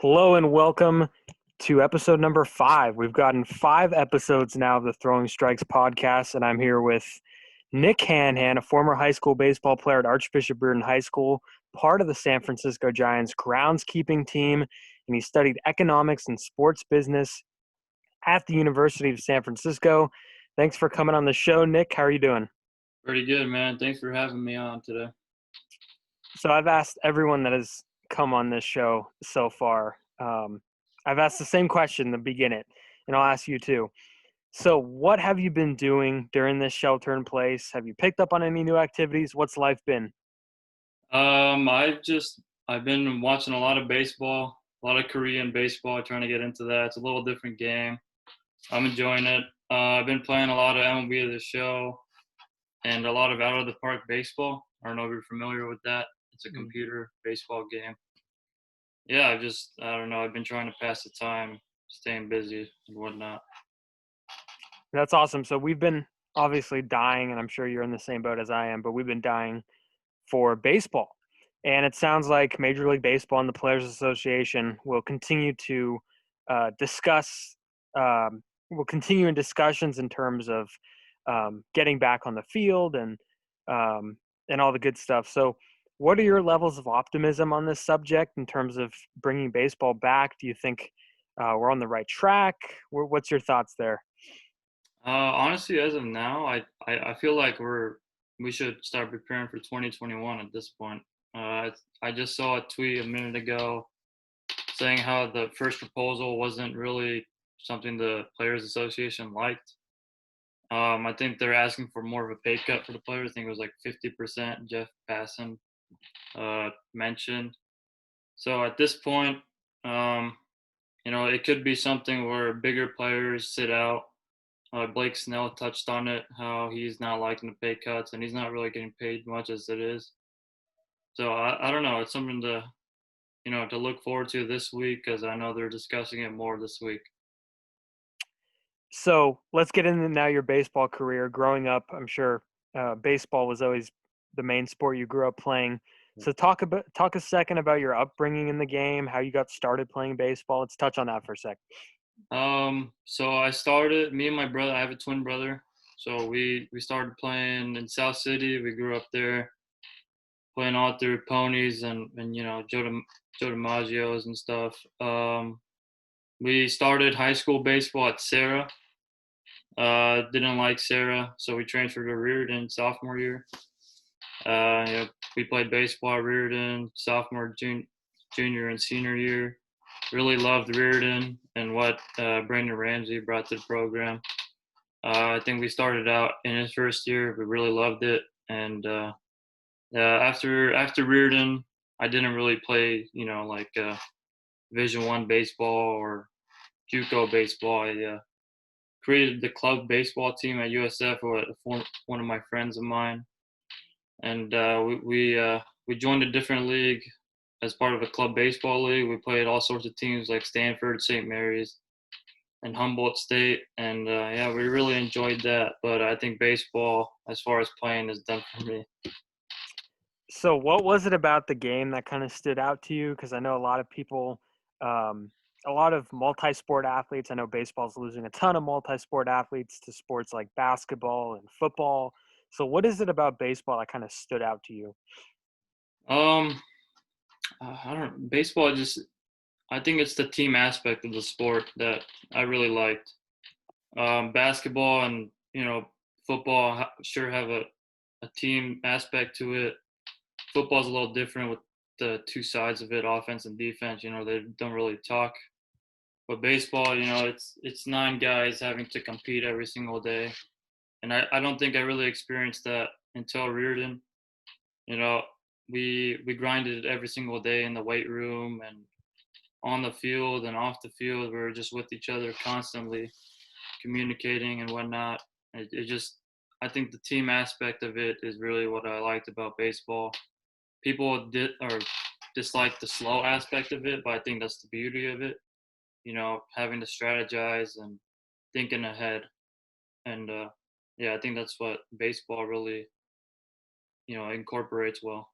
Hello and welcome to episode number 5. We've gotten 5 episodes now of the Throwing Strikes podcast, and I'm here with Nick Hanhan, a former high school baseball player at Archbishop Riordan High School, part of the San Francisco Giants groundskeeping team, and he studied economics and sports business at the University of San Francisco. Thanks for coming on the show, Nick. How are you doing? Pretty good, man. Thanks for having me on today. So I've asked everyone that has come on this show so far. I've asked the same question to begin it, and I'll ask you too. So what have you been doing during this shelter in place? Have you picked up on any new activities? What's life been? I've been watching a lot of baseball, a lot of Korean baseball, trying to get into that. It's a little different game. I'm enjoying it. I've been playing a lot of MLB The Show and a lot of out of the park baseball. I don't know if you're familiar with that. It's a computer baseball game. Yeah, I don't know. I've been trying to pass the time, staying busy and whatnot. That's awesome. So we've been obviously dying, and I'm sure you're in the same boat as I am, but we've been dying for baseball. And it sounds like Major League Baseball and the Players Association will continue to discuss, will continue in discussions in terms of getting back on the field and all the good stuff. So what are your levels of optimism on this subject in terms of bringing baseball back? Do you think we're on the right track? What's your thoughts there? Honestly, as of now, I feel like we should start preparing for 2021 at this point. I just saw a tweet a minute ago saying how the first proposal wasn't really something the Players Association liked. I think they're asking for more of a pay cut for the players. I think it was like 50%. Jeff Passan mentioned. So at this point, it could be something where bigger players sit out. Blake Snell touched on it, how he's not liking the pay cuts and he's not really getting paid much as it is. So I don't know. It's something to look forward to this week because I know they're discussing it more this week. So let's get into now your baseball career. Growing up, I'm sure baseball was always the main sport you grew up playing. So talk a second about your upbringing in the game, how you got started playing baseball. Let's touch on that for a sec. So I started. Me and my brother. I have a twin brother. So we started playing in South City. We grew up there, playing all through ponies and Joe DiMaggio's and stuff. We started high school baseball at Sarah. Didn't like Sarah, so we transferred to Riordan sophomore year. We played baseball at Riordan sophomore, junior, and senior year. Really loved Riordan and what Brandon Ramsey brought to the program. I think we started out in his first year. We really loved it, and after Riordan, I didn't really play, Division I baseball or JUCO baseball. I created the club baseball team at USF with one of my friends of mine, and we joined a different league as part of a club baseball league. We played all sorts of teams like Stanford, St. Mary's, and Humboldt State, and we really enjoyed that. But I think baseball, as far as playing, is done for me. So what was it about the game that kind of stood out to you? Because I know a lot of people, a lot of multi-sport athletes. I know baseball's losing a ton of multi-sport athletes to sports like basketball and football. So what is it about baseball that kind of stood out to you? Um, I don't baseball. I think it's the team aspect of the sport that I really liked. Basketball and football sure have a team aspect to it. Football's a little different with the two sides of it, offense and defense. They don't really talk. But baseball, it's 9 guys having to compete every single day, and I don't think I really experienced that until Riordan. You know, we grinded every single day in the weight room and on the field and off the field. We were just with each other constantly, communicating and whatnot. I think the team aspect of it is really what I liked about baseball. People dislike the slow aspect of it, but I think that's the beauty of it. Having to strategize and thinking ahead. And I think that's what baseball really, incorporates well.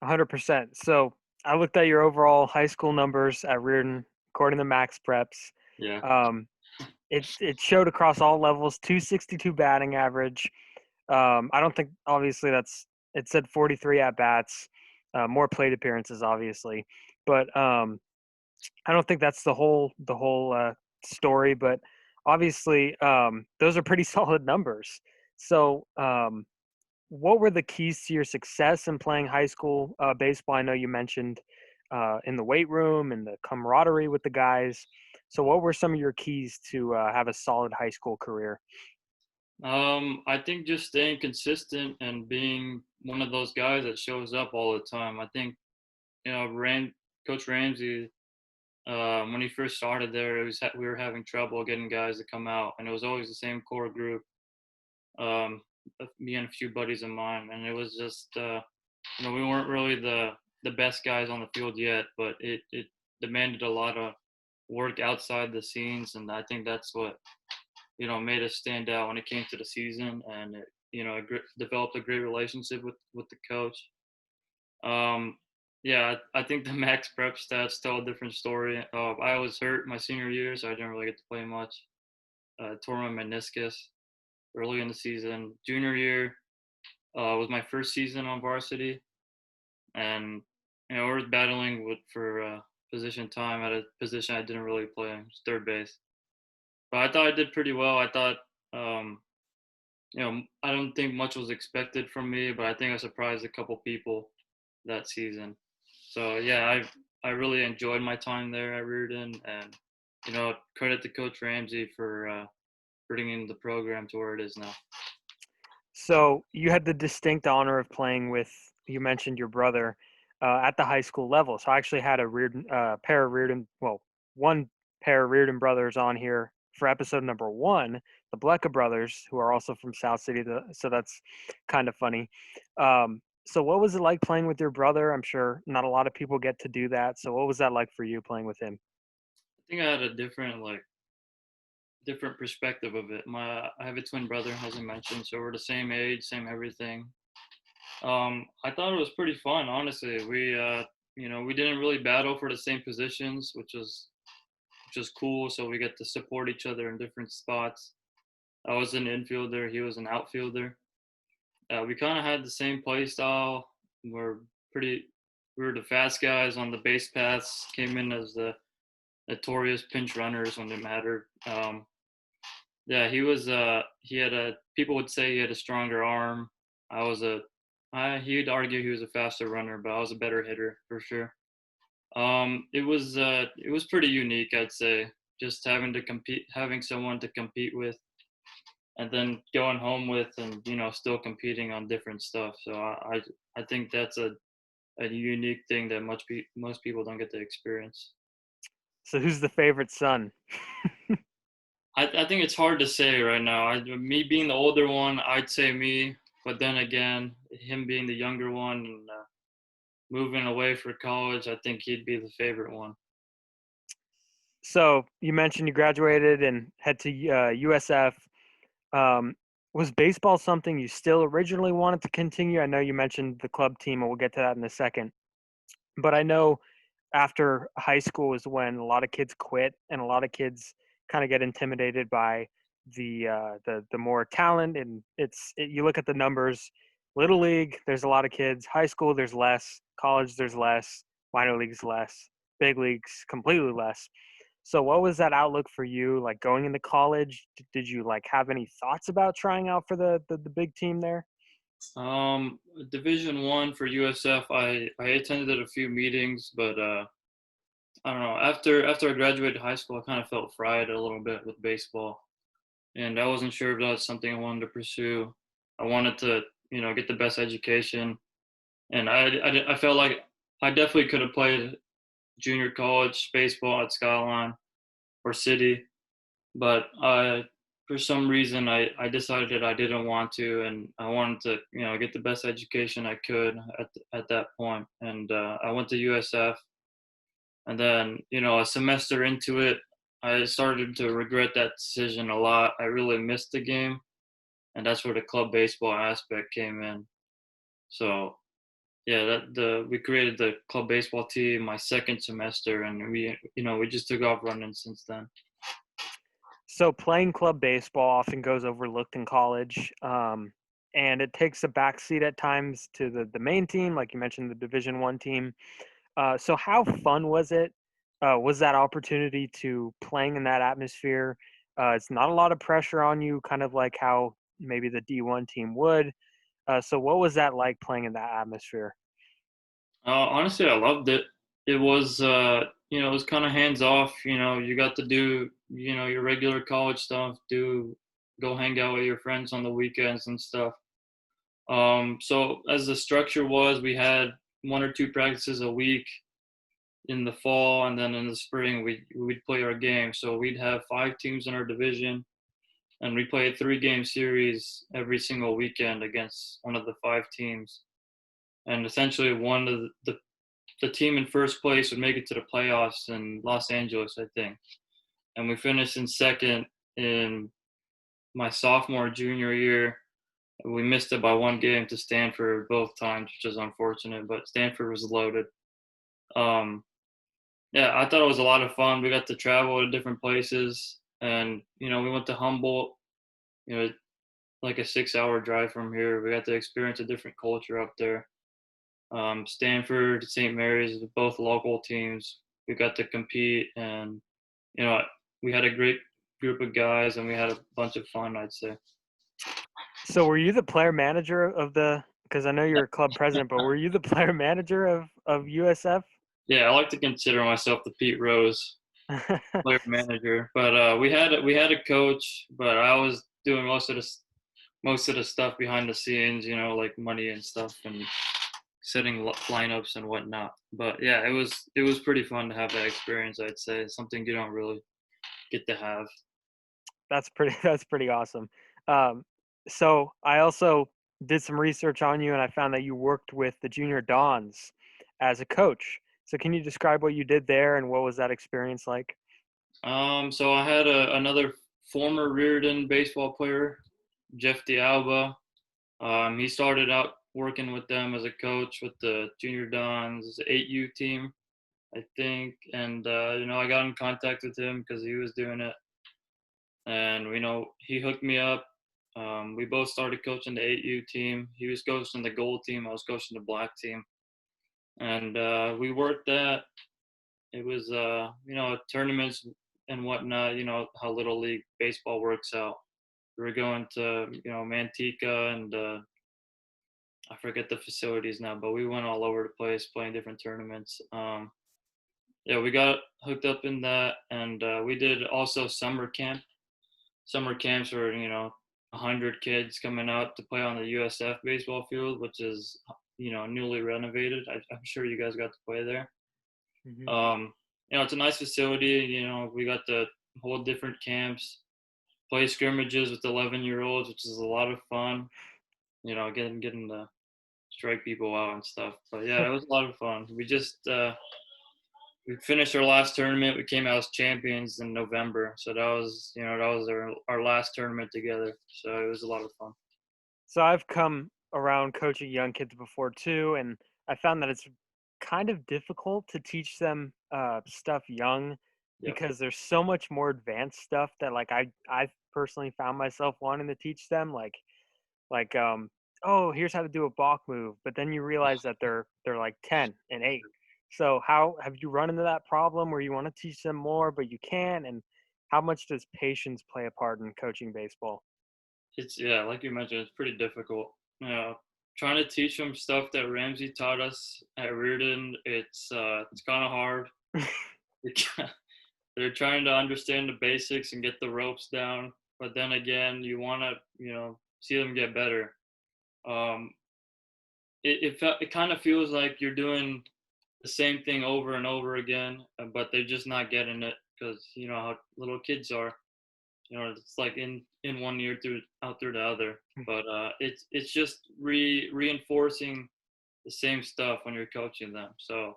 100%. So I looked at your overall high school numbers at Riordan, according to Max Preps. Yeah. Um, it showed across all levels 262 batting average. I don't think obviously it said 43 at bats, more plate appearances obviously, but I don't think that's the whole story. But obviously, those are pretty solid numbers. So, what were the keys to your success in playing high school baseball? I know you mentioned in the weight room and the camaraderie with the guys. So, what were some of your keys to have a solid high school career? I think just staying consistent and being one of those guys that shows up all the time. I think Coach Ramsey, when he first started there, we were having trouble getting guys to come out, and it was always the same core group. Me and a few buddies of mine, and it was just we weren't really the best guys on the field yet, but it demanded a lot of work outside the scenes, and I think that's what made us stand out when it came to the season, and developed a great relationship with the coach. Yeah, I think the max prep stats tell a different story. I was hurt my senior year, so I didn't really get to play much. Tore my meniscus early in the season. Junior year was my first season on varsity, and we were battling for position time at a position I didn't really play, third base. But I thought I did pretty well. I thought, I don't think much was expected from me, but I think I surprised a couple people that season. So yeah, I really enjoyed my time there at Riordan, and credit to Coach Ramsey for bringing the program to where it is now. So you had the distinct honor of playing with, you mentioned your brother, at the high school level. So I actually had a pair of Reardon, well, one pair of Reardon brothers on here for episode number 1, the Blecka brothers, who are also from South City. So that's kind of funny. So what was it like playing with your brother? I'm sure not a lot of people get to do that. So what was that like for you playing with him? I think I had a different perspective of it. I have a twin brother, as I mentioned, so we're the same age, same everything. I thought it was pretty fun, honestly. We didn't really battle for the same positions, which was cool. So we get to support each other in different spots. I was an infielder, he was an outfielder. We kind of had the same play style. We're pretty, we were the fast guys on the base paths. Came in as the notorious pinch runners when it mattered. Yeah, he was. He had a. People would say he had a stronger arm. I was a. He'd argue he was a faster runner, but I was a better hitter for sure. It was pretty unique, I'd say. Just having someone to compete with, and then going home with, and still competing on different stuff. So I think that's a unique thing that most people don't get to experience. So who's the favorite son? I think it's hard to say right now. Me being the older one, I'd say me. But then again, him being the younger one and moving away for college, I think he'd be the favorite one. So you mentioned you graduated and head to USF. Um, was baseball something you still originally wanted to continue? I know you mentioned the club team, and we'll get to that in a second. But I know after high school is when a lot of kids quit, and a lot of kids kind of get intimidated by the more talent. And you look at the numbers. Little league, there's a lot of kids. High school, there's less. College, there's less. Minor leagues, less. Big leagues, completely less. So what was that outlook for you, like going into college? Did you like have any thoughts about trying out for the big team there? Division One for USF, I attended a few meetings, but I don't know. After I graduated high school, I kind of felt fried a little bit with baseball, and I wasn't sure if that was something I wanted to pursue. I wanted to, get the best education, and I felt like I definitely could have played junior college baseball at Skyline or City, but for some reason I decided I didn't want to, and I wanted to get the best education I could at that point, and I went to USF, and then a semester into it, I started to regret that decision a lot. I really missed the game, and that's where the club baseball aspect came in. So yeah, we created the club baseball team my second semester, and we just took off running since then. So playing club baseball often goes overlooked in college, and it takes a backseat at times to the main team, like you mentioned, the Division One team. So how fun was it? Was that opportunity to playing in that atmosphere? It's not a lot of pressure on you, kind of like how maybe the D1 team would. So what was that like playing in that atmosphere? Honestly, I loved it. It was, it was kind of hands off. You got to do, your regular college stuff, go hang out with your friends on the weekends and stuff. So as the structure was, we had one or two practices a week in the fall, and then in the spring we'd play our game. So we'd have 5 teams in our division, and we played 3-game series every single weekend against one of the 5 teams. And essentially, one of the team in first place would make it to the playoffs in Los Angeles, I think. And we finished in second in my sophomore junior year. We missed it by 1 game to Stanford both times, which is unfortunate, but Stanford was loaded. Um, yeah, I thought it was a lot of fun. We got to travel to different places, and we went to Humboldt. You know, like a 6-hour drive from here. We got to experience a different culture up there. Stanford, St. Mary's, both local teams. We got to compete, and you know, we had a great group of guys, and we had a bunch of fun, I'd say. So were you the player manager of the? Because I know you're a club president, but were you the player manager of USF? Yeah, I like to consider myself the Pete Rose player manager, but we had a coach, but I was doing most of the stuff behind the scenes, like money and stuff and setting lineups and whatnot. But yeah, it was pretty fun to have that experience. I'd say something you don't really get to have. That's pretty awesome. Um, so I also did some research on you, and I found that you worked with the junior Dons as a coach. So can you describe what you did there, and what was that experience like? So I had another former Riordan baseball player, Jeff D'Alba. He started out working with them as a coach with the Junior Dons 8U team, I think. And, I got in contact with him because he was doing it. And, he hooked me up. We both started coaching the 8U team. He was coaching the gold team. I was coaching the black team. And we worked that. It was, tournaments and whatnot, how Little League baseball works out. We were going to, Manteca and I forget the facilities now, but we went all over the place playing different tournaments. Yeah, we got hooked up in that, and we did also summer camp. Summer camps were 100 kids coming out to play on the USF baseball field, which is newly renovated. I'm sure you guys got to play there. Mhm. Um, it's a nice facility. We got to hold different camps, play scrimmages with 11-year-olds, which is a lot of fun. Getting to strike people out and stuff. But yeah, it was a lot of fun. We finished our last tournament. We came out as champions in November. So that was our last tournament together. So it was a lot of fun. So I've come around coaching young kids before too, and I found that it's kind of difficult to teach them stuff young Yep. because there's so much more advanced stuff that like I personally found myself wanting to teach them like oh, here's how to do a balk move, but then you realize that they're like 10 and 8. So how have you run into that problem where you want to teach them more but you can't, and how much does patience play a part in coaching baseball? It's yeah, like you mentioned, it's pretty difficult. Trying to teach them stuff that Ramsey taught us at Reardon, it's kind of hard. They're trying to understand the basics and get the ropes down, but then again, you want to see them get better. Um, it kind of feels like you're doing the same thing over and over again, but they're just not getting it because you know how little kids are. It's like in one ear through out through the other. But it's just reinforcing the same stuff when you're coaching them. So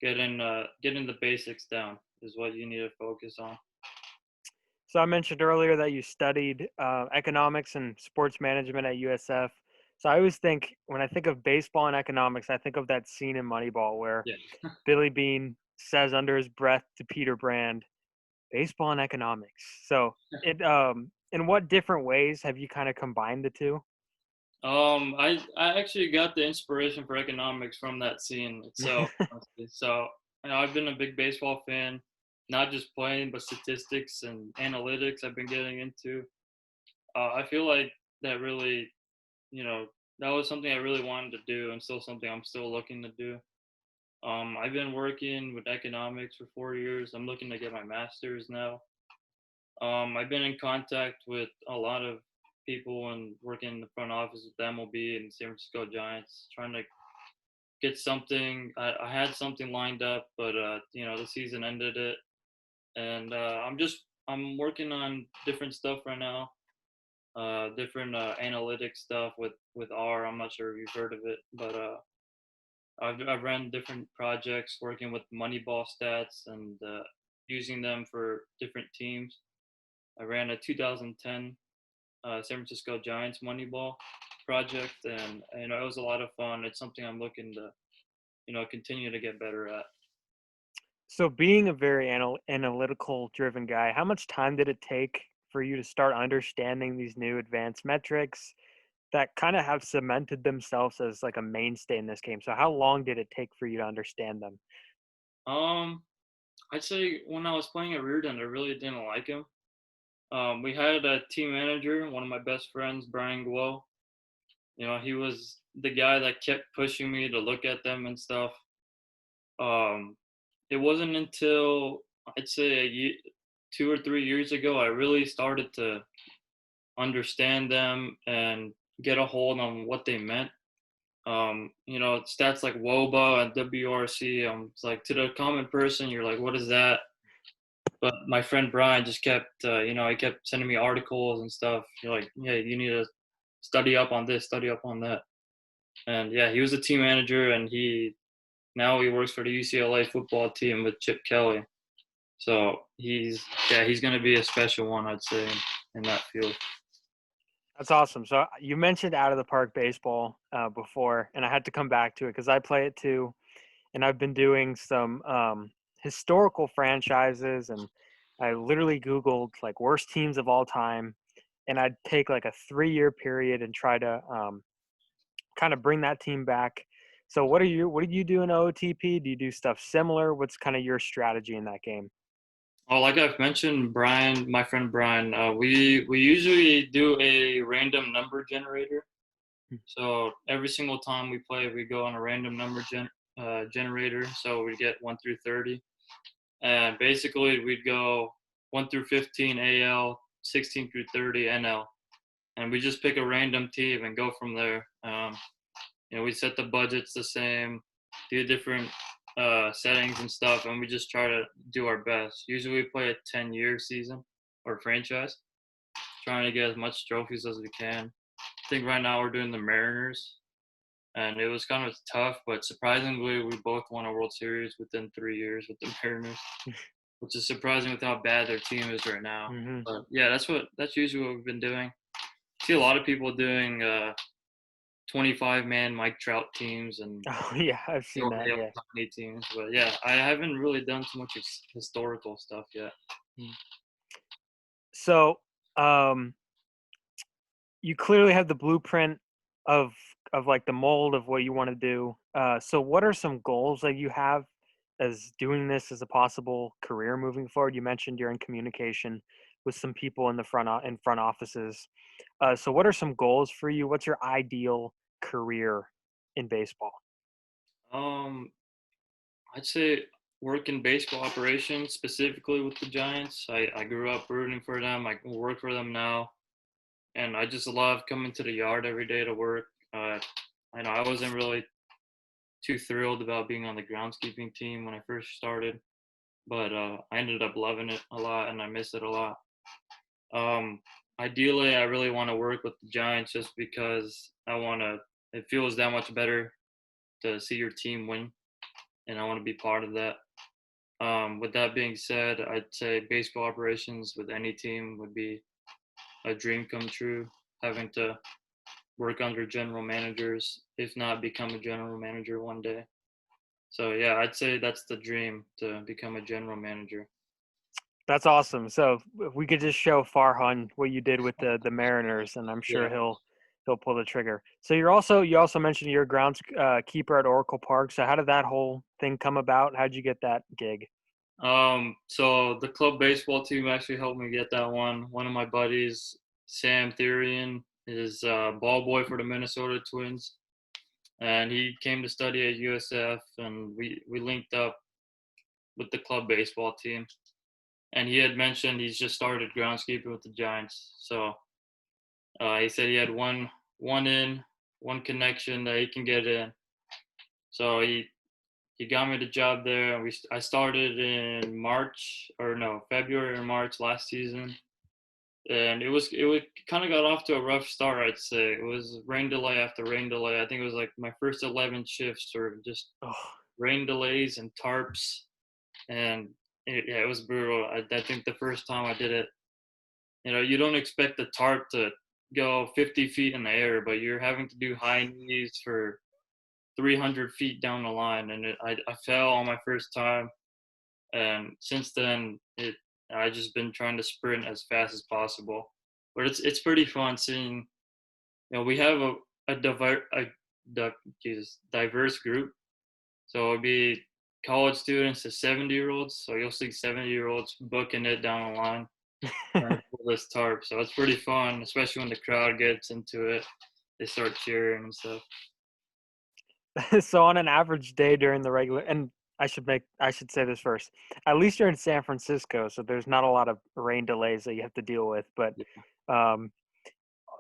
getting the basics down is what you need to focus on. So I mentioned earlier that you studied economics and sports management at USF. So I always think when I think of baseball and economics, I think of that scene in Moneyball where Yeah. Billy Bean says under his breath to Peter Brand, "Baseball and economics." So in what different ways have you kind of combined the two? I actually got the inspiration for economics from that scene itself, honestly. So, I've been a big baseball fan, not just playing, but statistics and analytics I've been getting into. I feel like that really, you know, that was something I really wanted to do and still something I'm still looking to do. I've been working with economics for 4 years. I'm looking to get my master's now. I've been in contact with a lot of people and working in the front office with the MLB and San Francisco Giants, trying to get something. I had something lined up, but the season ended it, and I'm working on different stuff right now. Different analytic stuff with R. I'm not sure if you've heard of it, but I've run different projects working with Moneyball stats and using them for different teams. I ran a 2010 San Francisco Giants Moneyball project, and it was a lot of fun. It's something I'm looking to continue to get better at. So being a very analytical driven guy, how much time did it take for you to start understanding these new advanced metrics that kind of have cemented themselves as like a mainstay in this game? So how long did it take for you to understand them? Um, I'd say when I was playing at Riordan, I really didn't like him. We had a team manager, one of my best friends, Brian Guo. He was the guy that kept pushing me to look at them and stuff. Um, it wasn't until I'd say 2 or 3 years ago I really started to understand them and get a hold on what they meant. Stats like WOBA and WRC. It's like to the common person, you're like, what is that? But my friend Brian just kept, he kept sending me articles and stuff. You're like, yeah, you need to study up on this, study up on that. And yeah, he was a team manager, and now he works for the UCLA football team with Chip Kelly. So he's gonna be a special one, I'd say, in that field. That's awesome. So you mentioned out of the park baseball before, and I had to come back to it because I play it too, and I've been doing some historical franchises, and I literally Googled like worst teams of all time, and I'd take like a 3-year period and try to kind of bring that team back. So what do you do in OOTP? Do you do stuff similar? What's kind of your strategy in that game? Oh, like I've mentioned, Brian, my friend Brian, we usually do a random number generator. So every single time we play, we go on a random number generator. So we get 1 through 30, and basically we'd go 1 through 15 AL, 16 through 30 NL, and we just pick a random team and go from there. We set the budgets the same, do different settings and stuff, and we just try to do our best. Usually we play a 10-year season or franchise, trying to get as much trophies as we can. I think right now we're doing the Mariners, and it was kind of tough, but surprisingly, we both won a World Series within 3 years with the Mariners, which is surprising with how bad their team is right now. Hmm. But yeah, that's usually what we've been doing. I see a lot of people doing 25-man Mike Trout teams and Oh yeah, I've seen that. Shohei Yeah. Ohtani teams, but yeah, I haven't really done too much historical stuff yet. Mm. So um, you clearly have the blueprint of like the mold of what you want to do. So what are some goals that you have as doing this as a possible career moving forward? You mentioned you're in communication with some people in the in front offices. So what are some goals for you? What's your ideal career in baseball? Um, I'd say work in baseball operations, specifically with the Giants. I grew up rooting for them. I work for them now, and I just love coming to the yard every day to work. I know I wasn't really too thrilled about being on the groundskeeping team when I first started, but I ended up loving it a lot, and I miss it a lot. Um, Ideally, I really want to work with the Giants just because I want to. It feels that much better to see your team win, and I want to be part of that. With that being said, I'd say baseball operations with any team would be a dream come true. Having to work under general managers, if not become a general manager one day. So yeah, I'd say that's the dream, to become a general manager. That's awesome. So if we could just show Farhan what you did with the Mariners, and I'm sure Yeah. he'll pull the trigger. So you also mentioned you're a grounds keeper at Oracle Park. So how did that whole thing come about? How'd you get that gig? So the club baseball team actually helped me get that one. One of my buddies, Sam Therian, is ball boy for the Minnesota Twins, and he came to study at USF, and we linked up with the club baseball team. And he had mentioned he's just started groundskeeping with the Giants. So he said he had one connection that he can get in. So he got me the job there, and I started in February or March last season, and it kind of got off to a rough start. I'd say it was rain delay after rain delay. I think it was like my first 11 shifts were just Oh, rain delays and tarps, and it was brutal. I think the first time I did it, you don't expect the tarp to go 50 feet in the air, but you're having to do high knees for 300 feet down the line, and I fell on my first time, and since then I just been trying to sprint as fast as possible. But it's pretty fun seeing, we have diverse group, so it'd be college students to 70-year-olds. So you'll see 70-year-olds booking it down the line trying to pull this tarp. So it's pretty fun, especially when the crowd gets into it. They start cheering and stuff. so on an average day during the regular, and I should say this first. At least you're in San Francisco, so there's not a lot of rain delays that you have to deal with. But um,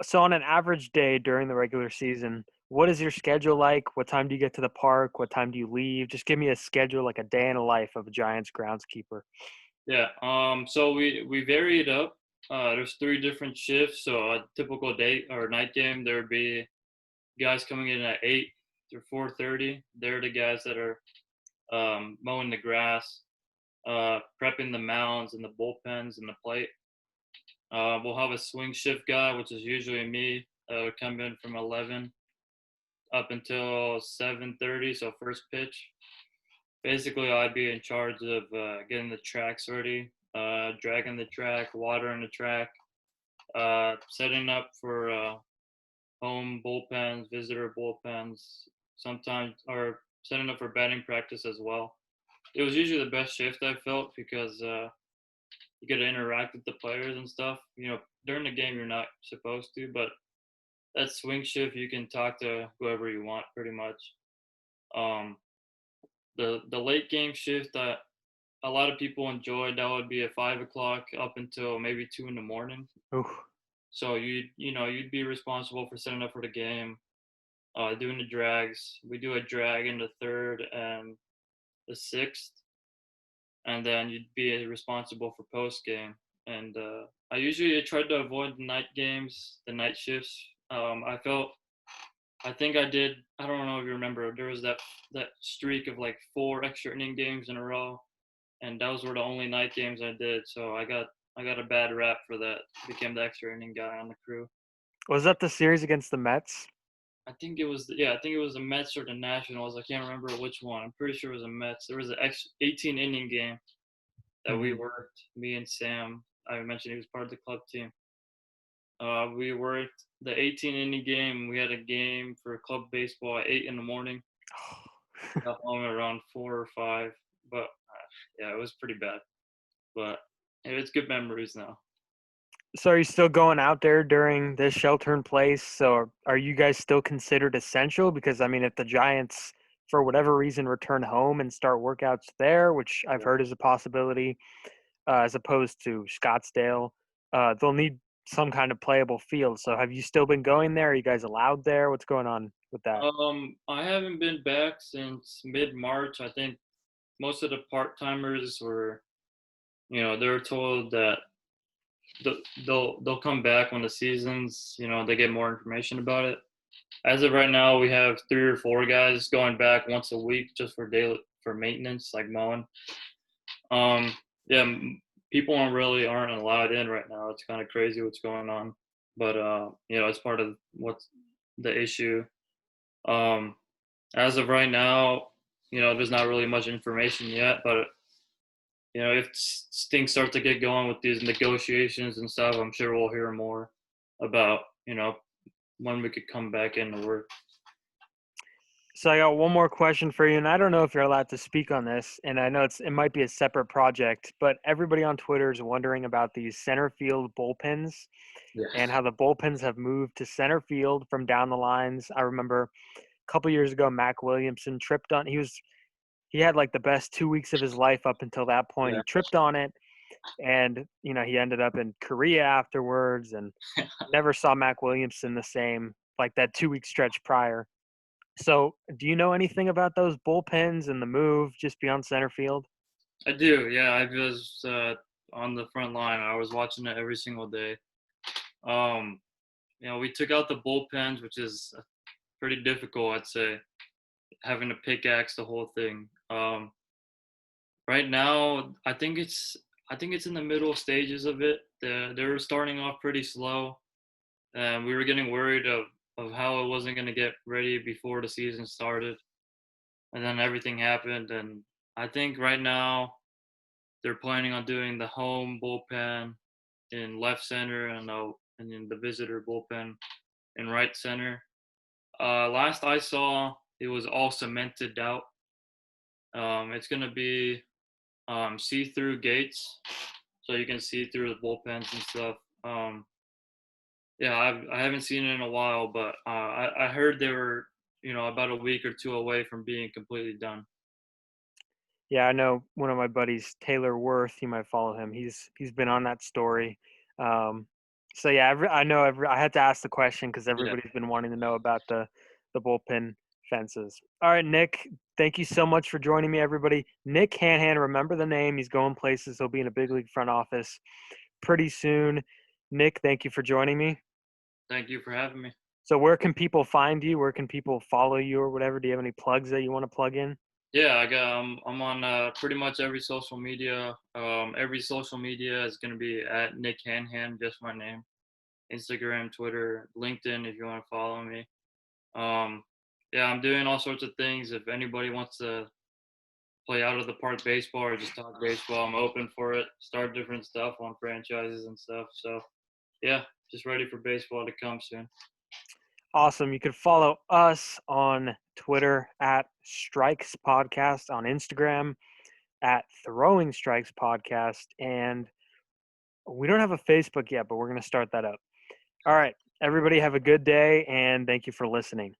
so on an average day during the regular season, what is your schedule like? What time do you get to the park? What time do you leave? Just give me a schedule, like a day in the life of a Giants groundskeeper. Yeah. So we vary it up. There's 3 different shifts. So a typical day or night game, there would be guys coming in at 8 to 4:30. They're the guys that are mowing the grass, prepping the mounds and the bullpens and the plate. We'll have a swing shift guy, which is usually me. Would come in from 11 up until 7:30, so first pitch. Basically, I'd be in charge of getting the tracks ready, dragging the track, watering the track, setting up for home bullpens, visitor bullpens, sometimes, or setting up for batting practice as well. It was usually the best shift I felt because you get to interact with the players and stuff. During the game you're not supposed to, but that swing shift you can talk to whoever you want pretty much. Um, the late game shift that a lot of people enjoyed, that would be at 5 o'clock up until maybe 2 in the morning. Ooh. So you'd be responsible for setting up for the game, doing the drags. We do a drag in the third and the sixth, and then you'd be responsible for post game. And I usually tried to avoid the night games, the night shifts. I think I did. I don't know if you remember. There was that streak of like 4 extra inning games in a row, and those were the only night games I did. So I got a bad rap for that. Became the extra inning guy on the crew. Was that the series against the Mets? I think it was the Mets or the Nationals. I can't remember which one. I'm pretty sure it was the Mets. There was an 18 inning game that we Mhm. worked. Me and Sam. I mentioned he was part of the club team. We worked the 18 inning game. We had a game for club baseball at 8 in the morning. Got home around 4 or 5. But yeah, it was pretty bad. But it's good memories now. So are you still going out there during this shelter in place? So are you guys still considered essential? Because I mean, if the Giants, for whatever reason, return home and start workouts there, which I've Yeah. heard is a possibility, as opposed to Scottsdale, they'll need some kind of playable field. So have you still been going there? Are you guys allowed there? What's going on with that? I haven't been back since mid-March. I think most of the part-timers were, they were told that they'll come back when the seasons, they get more information about it. As of right now, we have 3 or 4 guys going back once a week just for maintenance, like mowing. Yeah, people aren't allowed in right now. It's kind of crazy what's going on, but it's part of the issue. Um, as of right now, there's not really much information yet, but if things start to get going with these negotiations and stuff, I'm sure we'll hear more about when we could come back into work. So I got one more question for you, and I don't know if you're allowed to speak on this, and I know it might be a separate project, but everybody on Twitter is wondering about these center field bullpens and Yes. how the bullpens have moved to center field from down the lines. I remember a couple years ago, Mac Williamson tripped on. He had like the best 2 weeks of his life up until that point. Yeah. He tripped on it, and he ended up in Korea afterwards, and never saw Mac Williamson the same like that 2 week stretch prior. So, do you know anything about those bullpens and the move just beyond center field? I do. Yeah, I was on the front line. I was watching it every single day. Um, we took out the bullpens, which is pretty difficult, I'd say, having to pickaxe the whole thing. Right now, I think it's in the middle stages of it. They were starting off pretty slow, and we were getting worried of how it wasn't going to get ready before the season started, and then everything happened. And I think right now they're planning on doing the home bullpen in left center and then the visitor bullpen in right center. Last I saw, it was all cemented out. It's gonna be see-through gates, so you can see through the bullpens and stuff. Yeah, I haven't seen it in a while, but I heard they were about a week or two away from being completely done. Yeah, I know one of my buddies, Taylor Worth. You might follow him. He's been on that story. Um, so yeah, I know. I had to ask the question because Yeah, everybody's been wanting to know about the bullpen fences. All right, Nick. Thank you so much for joining me, everybody. Nick Hanhan, remember the name. He's going places. He'll be in a big league front office pretty soon. Nick, thank you for joining me. thank you for having me. So where can people find you? Where can people follow you or whatever? Do you have any plugs that you want to plug in? Yeah, I'm on pretty much every social media. Every social media is gonna be at Nick Hanhan, just my name. Instagram, Twitter, LinkedIn, if you want to follow me. Um, yeah, I'm doing all sorts of things. If anybody wants to play out of the park baseball or just talk baseball, I'm open for it. Start different stuff on franchises and stuff. So yeah, just ready for baseball to come soon. Awesome. You can follow us on Twitter at Strikes Podcast, on Instagram at Throwing Strikes Podcast, and we don't have a Facebook yet, but we're going to start that up. All right. Everybody have a good day, and thank you for listening.